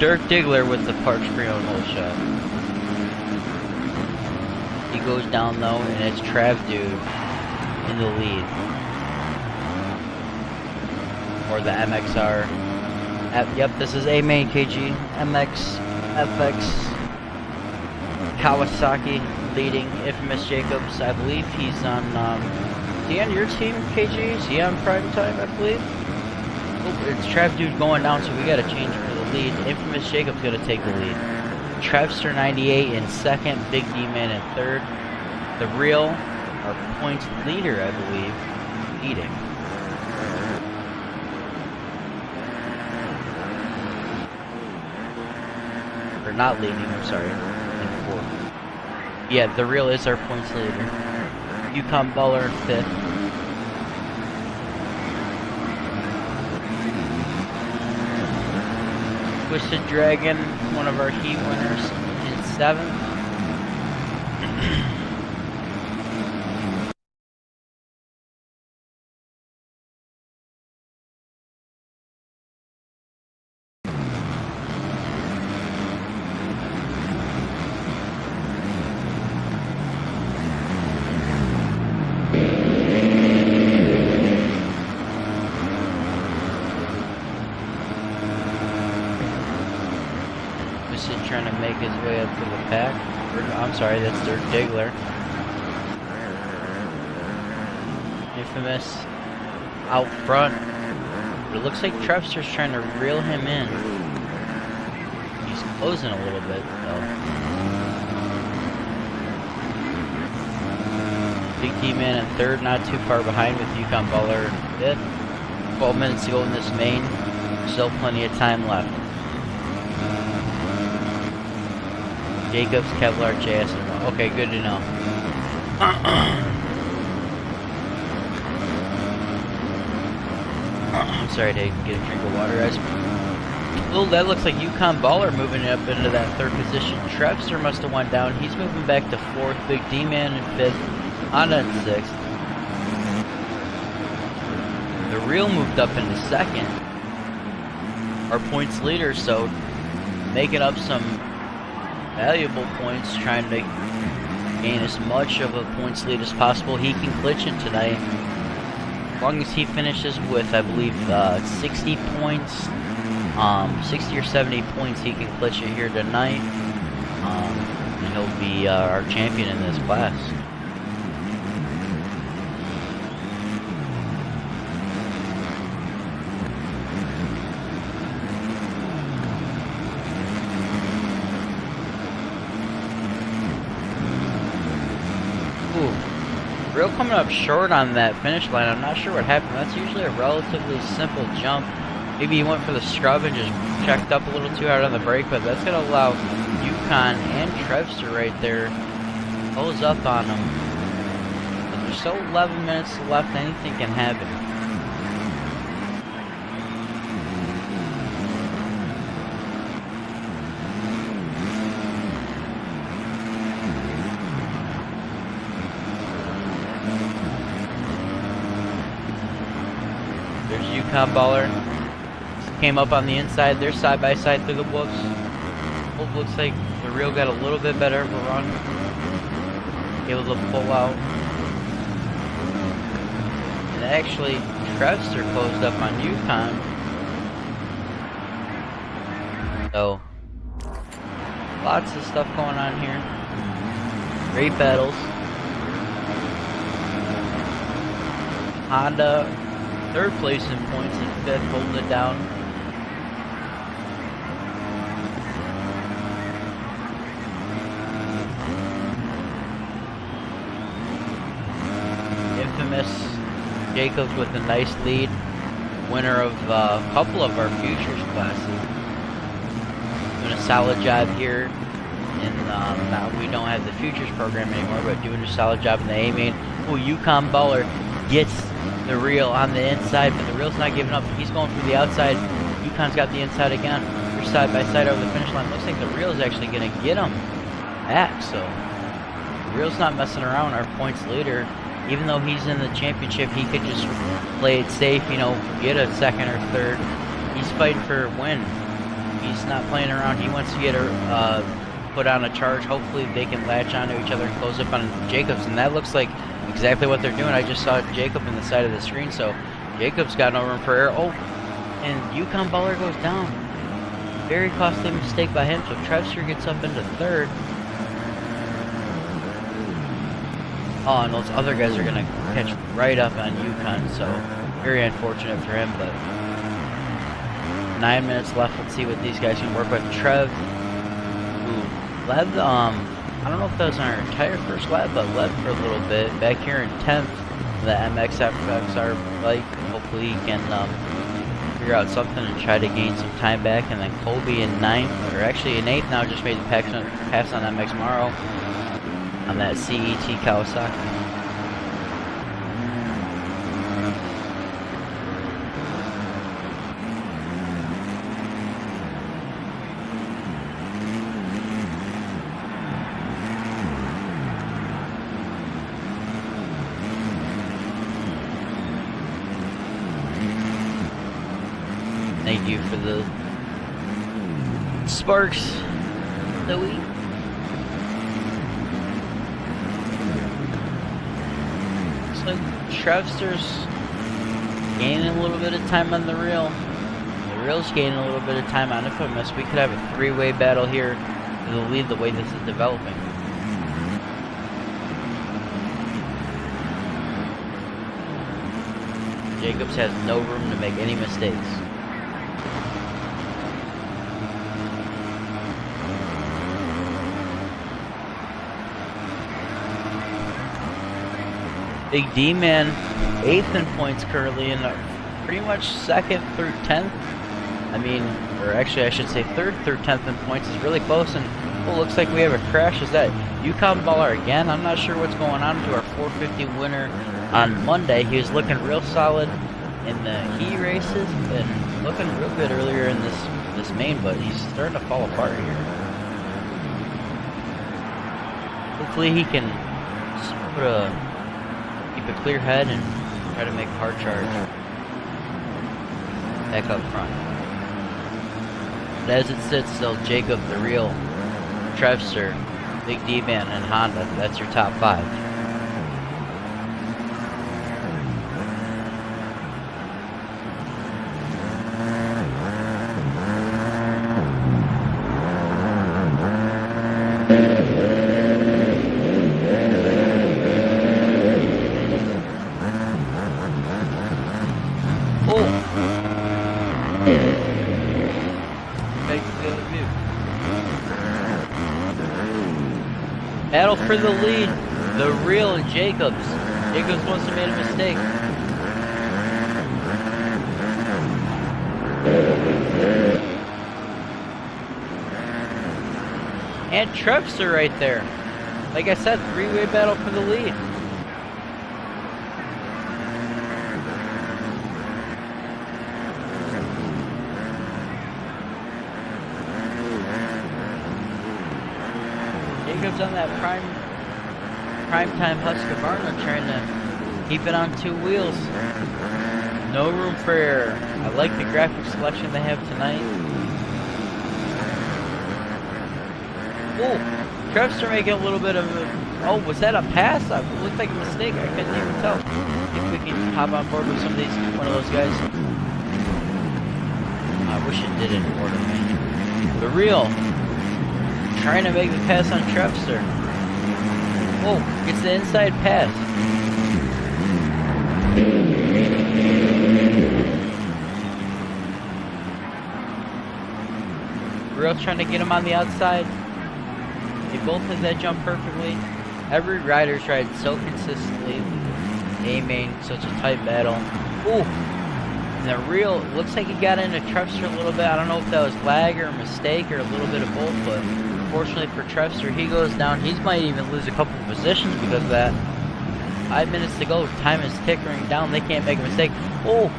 Dirk Diggler with the Parks Pre-Owned hole shot. He goes down though, and it's Trav Dude in the lead. Or the MXR. Yep, this is A main KG, MX, FX, Kawasaki leading. Infamous Jacobs, I believe he's on. Is he on your team, KG? Is he on prime time, I believe? Oh, it's Trav Dude going down, so we got to change for the lead. Infamous Jacobs going to take the lead. Trevster 98 in second, Big D-Man in third. The Real, our points leader, I believe, leading. Or not leading, I'm sorry, in fourth. Yeah, the Real is our points leader. Yukon Baller in fifth. Twisted Dragon, one of our heat winners, in seventh. Trying to make his way up to the pack. I'm sorry, that's Dirk Diggler. Infamous out front. But it looks like Trevster's trying to reel him in. He's closing a little bit though. Big D-Man in third, not too far behind with Yukon Baller in fifth. 12 minutes to go in this main. Still plenty of time left. Jacobs, Kevlar, JS. Okay, good to know. I'm sorry to get a drink of water, guys. Oh, that looks like Yukon Baller moving up into that third position. Trevster must have went down. He's moving back to fourth. Big D-Man in fifth. Honda in sixth. The Real moved up into second. Our points leader, so making up some valuable points, trying to gain as much of a points lead as possible. He can glitch it tonight. As long as he finishes with, I believe, 60 points, 60 or 70 points, he can glitch it here tonight. And he'll be our champion in this class. Real coming up short on that finish line. I'm not sure what happened. That's usually a relatively simple jump. Maybe he went for the scrub and just checked up a little too hard on the brake, but that's going to allow Yukon and Trevster right there close up on him. But there's still 11 minutes left. Anything can happen. There's Yukon Baller. Came up on the inside. They're side by side through the whoops. Looks like the Real got a little bit better of a run. Able to pull out. And actually, Trevster closed up on Yukon. So, lots of stuff going on here. Great battles. Honda, third place in points and fifth, holding it down. Infamous Jacobs with a nice lead. Winner of a couple of our futures classes. Doing a solid job here. Now we don't have the futures program anymore, but doing a solid job in the A main. Oh, Yukon Baller gets the Real on the inside, but the Real's not giving up. He's going for the outside. Yukon's got the inside again. They're side by side over the finish line. Looks like the Real's actually going to get him back. So the Real's not messing around. Our points leader, even though he's in the championship, he could just play it safe, you know, get a second or third. He's fighting for a win. He's not playing around. He wants to get put on a charge. Hopefully they can latch onto each other and close up on Jacobs, and that looks like exactly what they're doing. I just saw Jacob in the side of the screen, so Jacob's got no room for error. Oh, and Yukon Baller goes down. Very costly mistake by him, so Trevster gets up into third. Oh, and those other guys are going to catch right up on Yukon, so very unfortunate for him, but 9 minutes left. Let's see what these guys can work with. Trev, who led, I don't know if that was on our entire first lap, but led for a little bit. Back here in 10th, the MXXR bike. Hopefully he can figure out something and try to gain some time back. And then Colby in 9th, or actually in 8th now, just made the pass on MX Morrow on that CET Kawasaki. Thank you for the sparks, Louie. Looks like Trevster's gaining a little bit of time on the reel. The reel's gaining a little bit of time on Infamous. We could have a three-way battle here to the lead the way this is developing. Jacobs has no room to make any mistakes. Big D man, 8th in points currently, and pretty much 2nd through 10th. I mean, or actually I should say 3rd through 10th in points is really close. And oh, looks like we have a crash. Is that Yukon Baller again? I'm not sure what's going on to our 450 winner on Monday. He was looking real solid in the heat races and looking real good earlier in this main, but he's starting to fall apart here. Hopefully he can just keep a clear head and try to make a hard charge back up front. But as it sits still, Jacob, the real, Trevster, Big D-Man, and Honda. That's your top 5. Battle for the lead, the real Jacobs. Jacobs must have made a mistake. And Trevster right there. Like I said, three-way battle for the lead. Jacobs on that prime time Husqvarna trying to keep it on 2 wheels. No room for error. I like the graphic selection they have tonight. Oh, Trevster making a little bit of a... Oh, was that a pass? It looked like a mistake. I couldn't even tell. If we can hop on board with some of these, one of those guys. I wish it did in order, man. The real. Trying to make the pass on Trevster. Oh, gets the inside pass. Real trying to get him on the outside. They both hit that jump perfectly. Every rider tried so consistently. A-main, such a tight battle. Ooh, and the real, looks like he got into Trevster a little bit. I don't know if that was lag or a mistake or a little bit of both, but unfortunately for Trevster, he goes down. He might even lose a couple of positions because of that. 5 minutes to go. Time is tickering down. They can't make a mistake. Oh,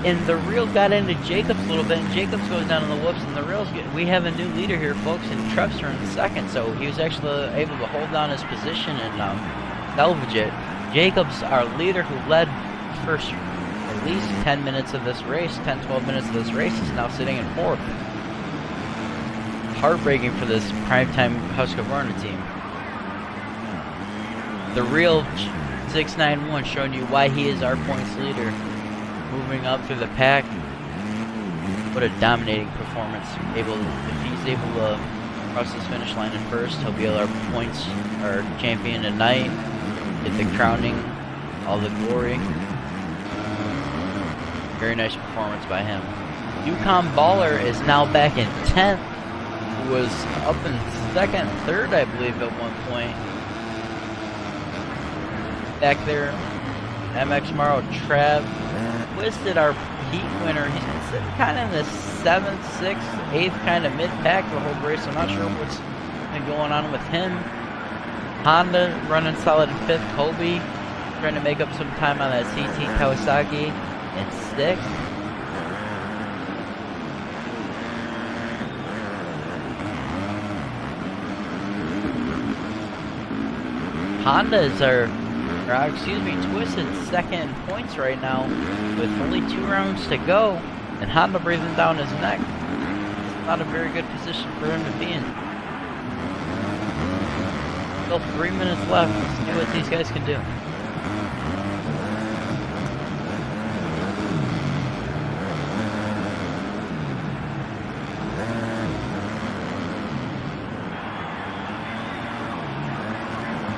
and the real got into Jacobs a little bit, and Jacobs goes down in the whoops, and the reals we have a new leader here, folks, and Trevster in the second, so he was actually able to hold down his position and salvage it. Jacobs, our leader who led the first at least 10 minutes of this race, 10-12 minutes of this race, is now sitting in 4th. heartbreaking for this primetime Husqvarna team. The real 691 showing you why he is our points leader. Moving up through the pack. What a dominating performance. If he's able to cross this finish line in first, he'll be our points, our champion tonight. Get the crowning, all the glory. Very nice performance by him. Yukon Baller is now back in 10th. Who was up in second, third, I believe, at one point. Back there, MX Morrow Trav Twisted, our heat winner. He's been sitting kind of in the 7th, 6th, 8th kind of mid-pack the whole race. I'm not sure what's been going on with him. Honda running solid in 5th. Kobe trying to make up some time on that CT Kawasaki in 6th. Honda is Twisted second in points right now with only 2 rounds to go, and Honda breathing down his neck. It's not a very good position for him to be in. Still 3 minutes left. Let's see what these guys can do.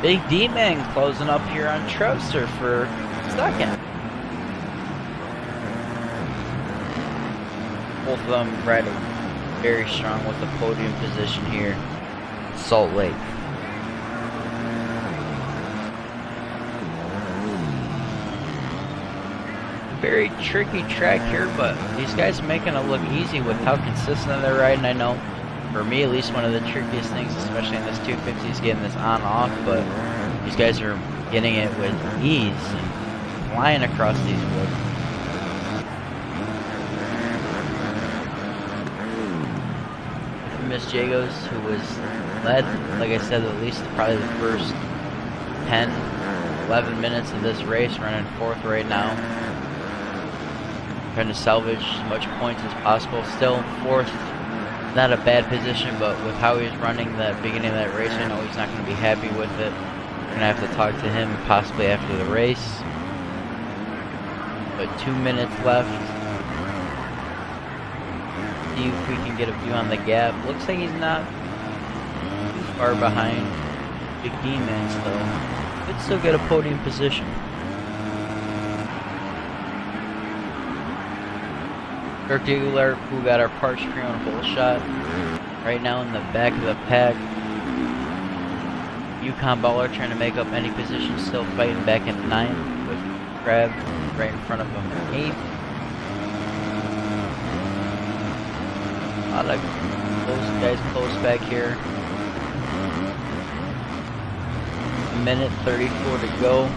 Big D-Man closing up here on Trevster for second. Both of them riding very strong with the podium position here in Salt Lake. Very tricky track here, but these guys are making it look easy with how consistent they're riding. I know, for me at least, one of the trickiest things, especially in this 250, is getting this on-off, but these guys are getting it with ease and flying across these woods. Miss Jagos, who was led, like I said, at least probably the first 10, 11 minutes of this race, running 4th right now. Trying to salvage as much points as possible. Still 4th, not a bad position, but with how he was running the beginning of that race, I know he's not going to be happy with it. We're going to have to talk to him possibly after the race. But 2 minutes left. See if we can get a view on the gap. Looks like he's not too far behind Big D-Man still. Could still get a podium position. Dirk Diggler, who got our parts free on a whole shot, right now in the back of the pack. Yukon Baller trying to make up any position, still fighting back in 9th with Crab right in front of him in 8th. A lot of those guys close back here. 1:34 to go.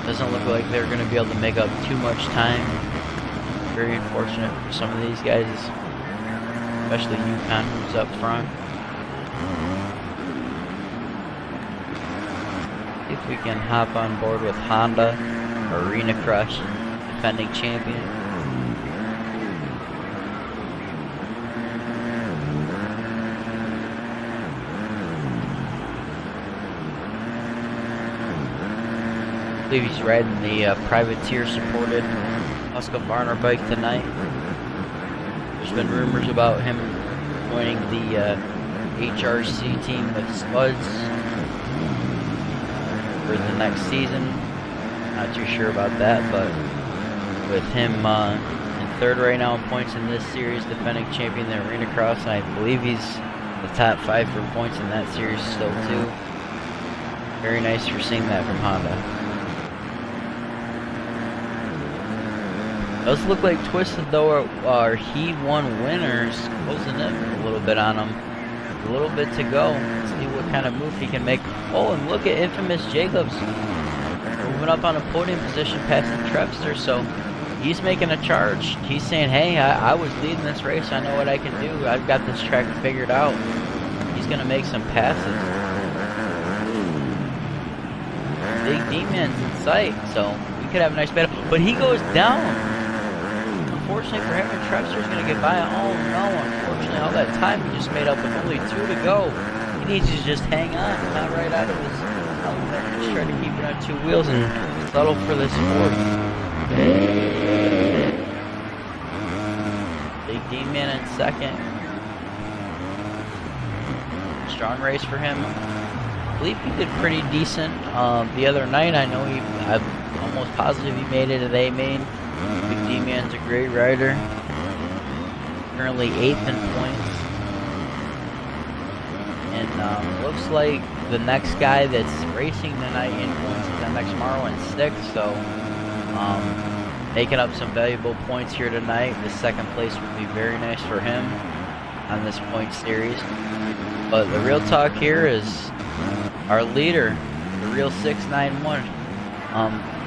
Doesn't look like they're going to be able to make up too much time. Very unfortunate for some of these guys, especially Yukon, who's up front. See if we can hop on board with Honda, Arena Crush, defending champion. I believe he's riding the privateer supported Husqvarna bike tonight. There's been rumors about him joining the HRC team with Spuds for the next season. Not too sure about that, but with him in 3rd right now in points in this series, defending champion in the Arena Cross, and I believe he's the top 5 for points in that series still too. Very nice for seeing that from Honda. Does look like Twisted, though, our Heat 1 winners, closing in a little bit on him. A little bit to go. Let's see what kind of move he can make. Oh, and look at Infamous Jacobs moving up on a podium position, passing Trevster. So he's making a charge. He's saying, hey, I was leading this race. I know what I can do. I've got this track figured out. He's going to make some passes. Big D-Man's in sight, so we could have a nice battle. But he goes down. unfortunately for him, and Trevster's going to get by. Oh no, unfortunately, all that time he just made up with only 2 to go. He needs to just hang on, not right out of his element. Just try to keep it on 2 wheels and settle for this 4th. Big D-Man in 2nd. Strong race for him. I believe he did pretty decent the other night. I'm almost positive he made it at A main. Big D-Man's a great rider. Currently 8th in points. And looks like the next guy that's racing tonight in points is MX Morrow in 6th. So making up some valuable points here tonight. The 2nd place would be very nice for him on this point series. But the real talk here is our leader, the real 691.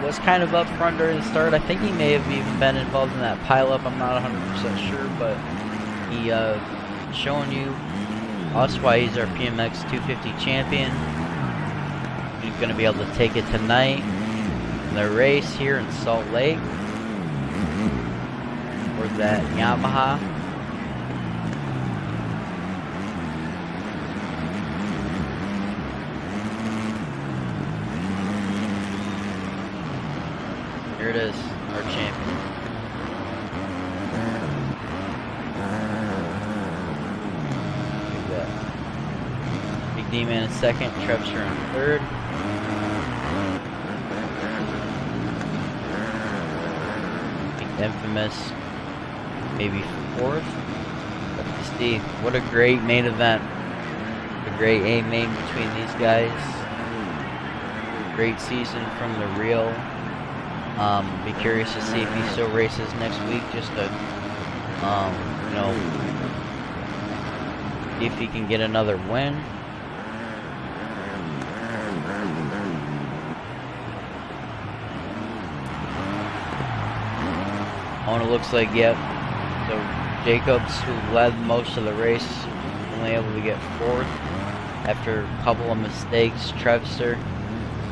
Was kind of up front during the start. I think he may have even been involved in that pileup. I'm not 100% sure, but he showing us why he's our PMX 250 champion. He's going to be able to take it tonight in the race here in Salt Lake for that Yamaha. Here it is, our champion. Big D-Man in 2nd, Trevster in 3rd. Big Infamous, maybe 4th. Let's see, what a great main event. A great A main between these guys. Great season from the real. Be curious to see if he still races next week, just to, you know, see if he can get another win. Oh, it looks like, yep. So Jacobs, who led most of the race, only able to get 4th after a couple of mistakes. Trevster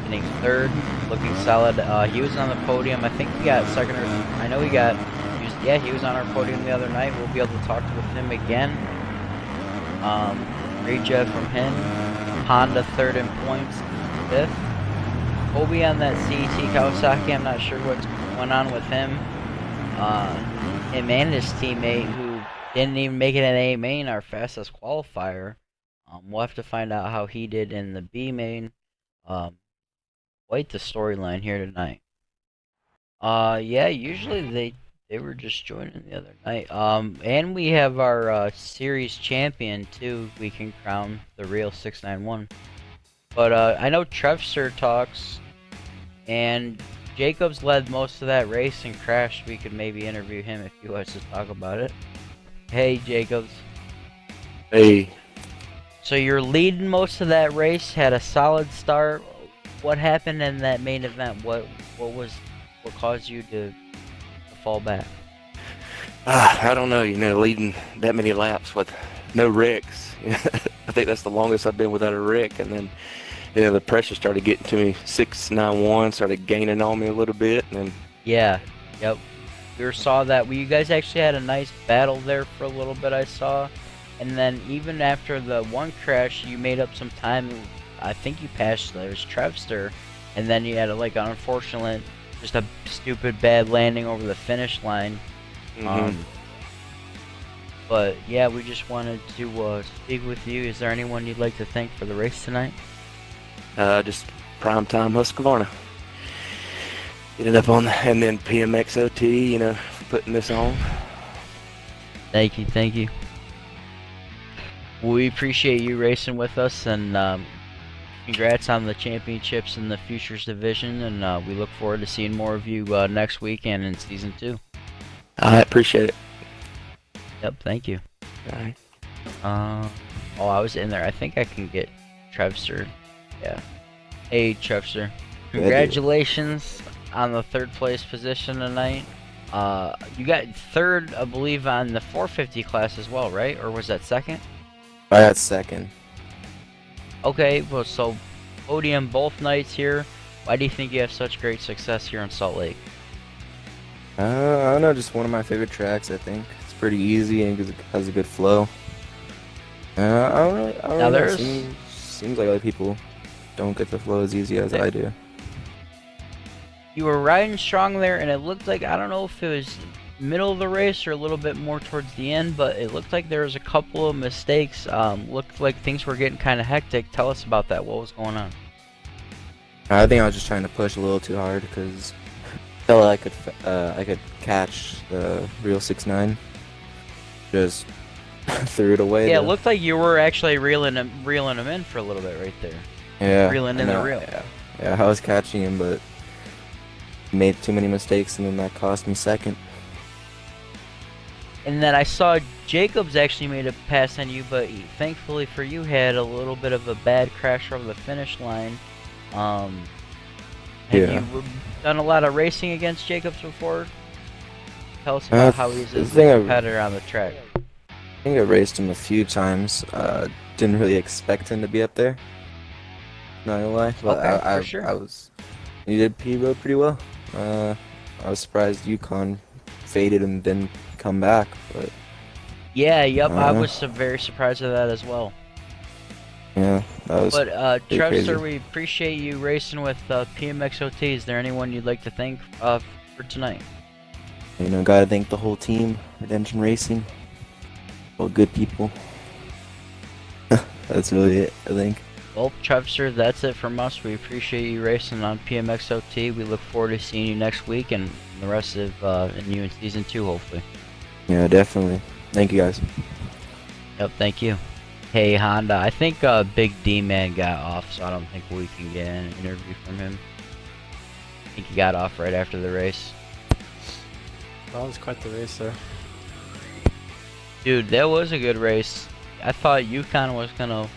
getting 3rd, looking solid. He was on the podium. I think he got 2nd or I know he was on our podium the other night. We'll be able to talk with him again. Great job from him. Honda 3rd in points, 5th. Obi on that CET Kawasaki. I'm not sure what went on with him. Him and his teammate, who didn't even make it in A main, our fastest qualifier. We'll have to find out how he did in the B main. Quite the storyline here tonight. Yeah, usually they were just joining the other night. And we have our series champion too. We can crown the real 691. But I know Trevster talks, and Jacobs led most of that race and crashed. We could maybe interview him if he wants to talk about it. Hey, Jacobs. Hey. So you're leading most of that race. Had a solid start. What happened in that main event? What caused you to fall back? I don't know. Leading that many laps with no wrecks. I think that's the longest I've been without a wreck. And then, the pressure started getting to me. 691 started gaining on me a little bit, and yeah, yep. We saw that. Well, you guys actually had a nice battle there for a little bit. I saw, and then even after the one crash, you made up some time. I think you passed there's Trevster, and then you had an unfortunate, just a stupid bad landing over the finish line. But yeah, we just wanted to speak with you. Is there anyone you'd like to thank for the race tonight? Just Primetime Husqvarna. Getting up on, and then PMXOT, for putting this on. Thank you. We appreciate you racing with us, and congrats on the championships in the Futures Division, and we look forward to seeing more of you next week and in Season 2. I appreciate it. Yep, thank you. Alright. Oh, I was in there. I think I can get Trevster. Yeah. Hey, Trevster. Congratulations on the 3rd place position tonight. You got 3rd, I believe, on the 450 class as well, right? Or was that 2nd? I got 2nd. Okay, well, so podium both nights here. Why do you think you have such great success here in Salt Lake? I don't know, just one of my favorite tracks. I think it's pretty easy and it has a good flow. I don't Now really know. there's- Seems like other people don't get the flow as easy as I do. You were riding strong there, and it looked like, I don't know if it was middle of the race or a little bit more towards the end, but it looked like there was a couple of mistakes. Looked like things were getting kind of hectic. Tell us about that. What was going on? I think I was just trying to push a little too hard because I felt like I could catch the real 6.9. Just threw it away. Yeah, it though. looked like you were actually reeling him in for a little bit right there. Yeah, reeling I in the know, reel. Yeah, I was catching him, but made too many mistakes, and then that cost me second. And then I saw Jacobs actually made a pass on you, but thankfully for you, had a little bit of a bad crash over the finish line. Have Yeah. you done a lot of racing against Jacobs before? Tell us about how he's a the thing competitor on the track. I think I raced him a few times. Didn't really expect him to be up there. Not gonna lie, but Okay, for sure. He rode pretty well. I was surprised UConn faded and didn't come back, but Yeah, yep, I Uh-huh. was very surprised at that as well. yeah, that was. But pretty Trevster, crazy. we appreciate you racing with PMXOT. Is there anyone you'd like to thank for tonight? Gotta thank the whole team, Redemption Racing, all good people. That's really it, I think. Well, Trevster, that's it from us. We appreciate you racing on PMXOT. We look forward to seeing you next week and the rest of and you in season 2, hopefully. Yeah, definitely. Thank you guys. Yep, thank you. Hey, Honda, I think Big D-Man got off, so I don't think we can get an interview from him. I think he got off right after the race. That was quite the race there. Dude, that was a good race. I thought UConn was gonna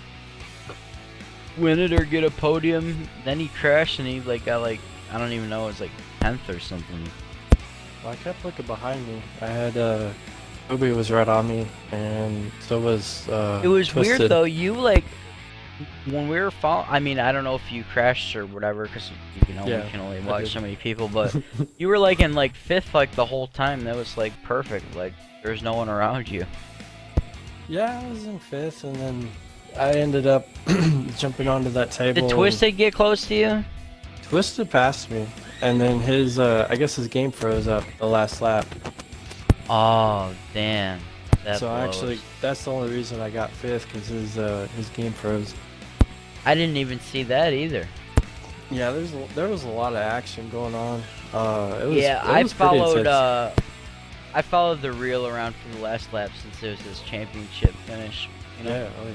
win it or get a podium. Then he crashed and he got I don't even know, it was 10th or something. Well, I kept looking behind me. I had Ubi was right on me, and so was It was Twisted. weird though. You when we were following. I mean, I don't know if you crashed or whatever, because Yeah, we can only I watch did. so many people. But you were in 5th the whole time. That was perfect. There's no one around you. Yeah, I was in 5th, and then I ended up jumping onto that table. Did Twisted get close to you? Twisted passed me, and then his I guess his game froze up the last lap. Oh damn. That So blows. that's the only reason I got 5th, because his game froze. I didn't even see that either. Yeah, there was a lot of action going on. It was, Yeah, it was pretty intense. I followed the reel around for the last lap since it was his championship finish. You know? Yeah, oh yeah.